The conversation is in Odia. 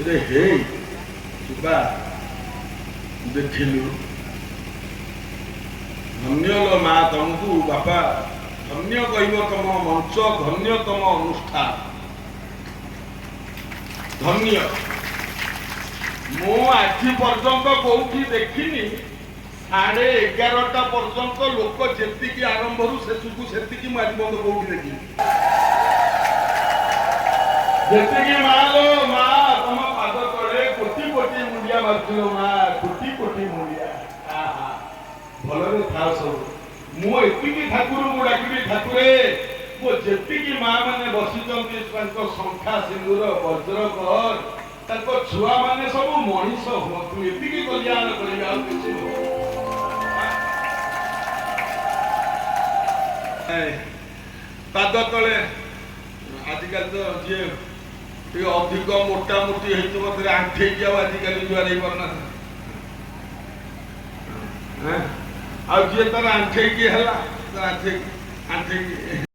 ଯେ ହେଇ ଯିବା ଦେଖିଲୁ। ଧନ୍ୟ ଲୋ ମା ତମକୁ ବାପା, ଧନ୍ୟ କହିବ ତମ ମଞ୍ଚ, ଧନ୍ୟ ତମ ଅନୁଷ୍ଠାନ, ଧନ୍ୟ। ମୁଁ ଆଜି ପର୍ଯ୍ୟନ୍ତ କୋଉଠି ଦେଖିନି 11:30 ପର୍ଯ୍ୟନ୍ତ ଲୋକ ଯେତିକି ଆରମ୍ଭରୁ ଶେଷକୁ ସେତିକି ମୁଁ ଆଜି ପର୍ଯ୍ୟନ୍ତ କୋଉଠି ଦେଖିନି। ଯେତିକି ମା ଲୋ ମା ତମ ପାଦ ତଳେ କୋଟି କୋଟି ମୁଣ୍ଡିଆ ମାରୁଥିଲ ମା, କୋଟି କୋଟି ମୁଣ୍ଡିଆ। ଭଲରେ ଥାଅ ସବୁ। ମୁଁ ଏତିକି ଠାକୁରଙ୍କୁ ଡାକିବି, ଠାକୁରେ ମୋ ଯେତିକି ମା ମାନେ ବସିଛନ୍ତି ତାଙ୍କ ଶଙ୍ଖା ସିନ୍ଦୁର ବଜ୍ର କର, ତାଙ୍କ ଛୁଆ ମାନେ ସବୁ ମଣିଷ ହୁଅନ୍ତୁ, ଏତିକି କଲ୍ୟାଣ କରିବେ, ଆଉ କିଛି ନୁହଁ। ପାଦ ତଳେ ଆଜିକାଲି ତ ଯିଏ ଟିକେ ଅଧିକ ମୋଟାମୋଟି ହେଇଥିବ ଥରେ ଆଣ୍ଠେଇକି ଆଉ ଆଜିକାଲି ଜୁଆର ହେଇପାରୁନାହାନ୍ତି। ଆଉ ଯିଏ ତାର ଆଣ୍ଠେଇକି ହେଲା, ଆଣ୍ଠେଇକି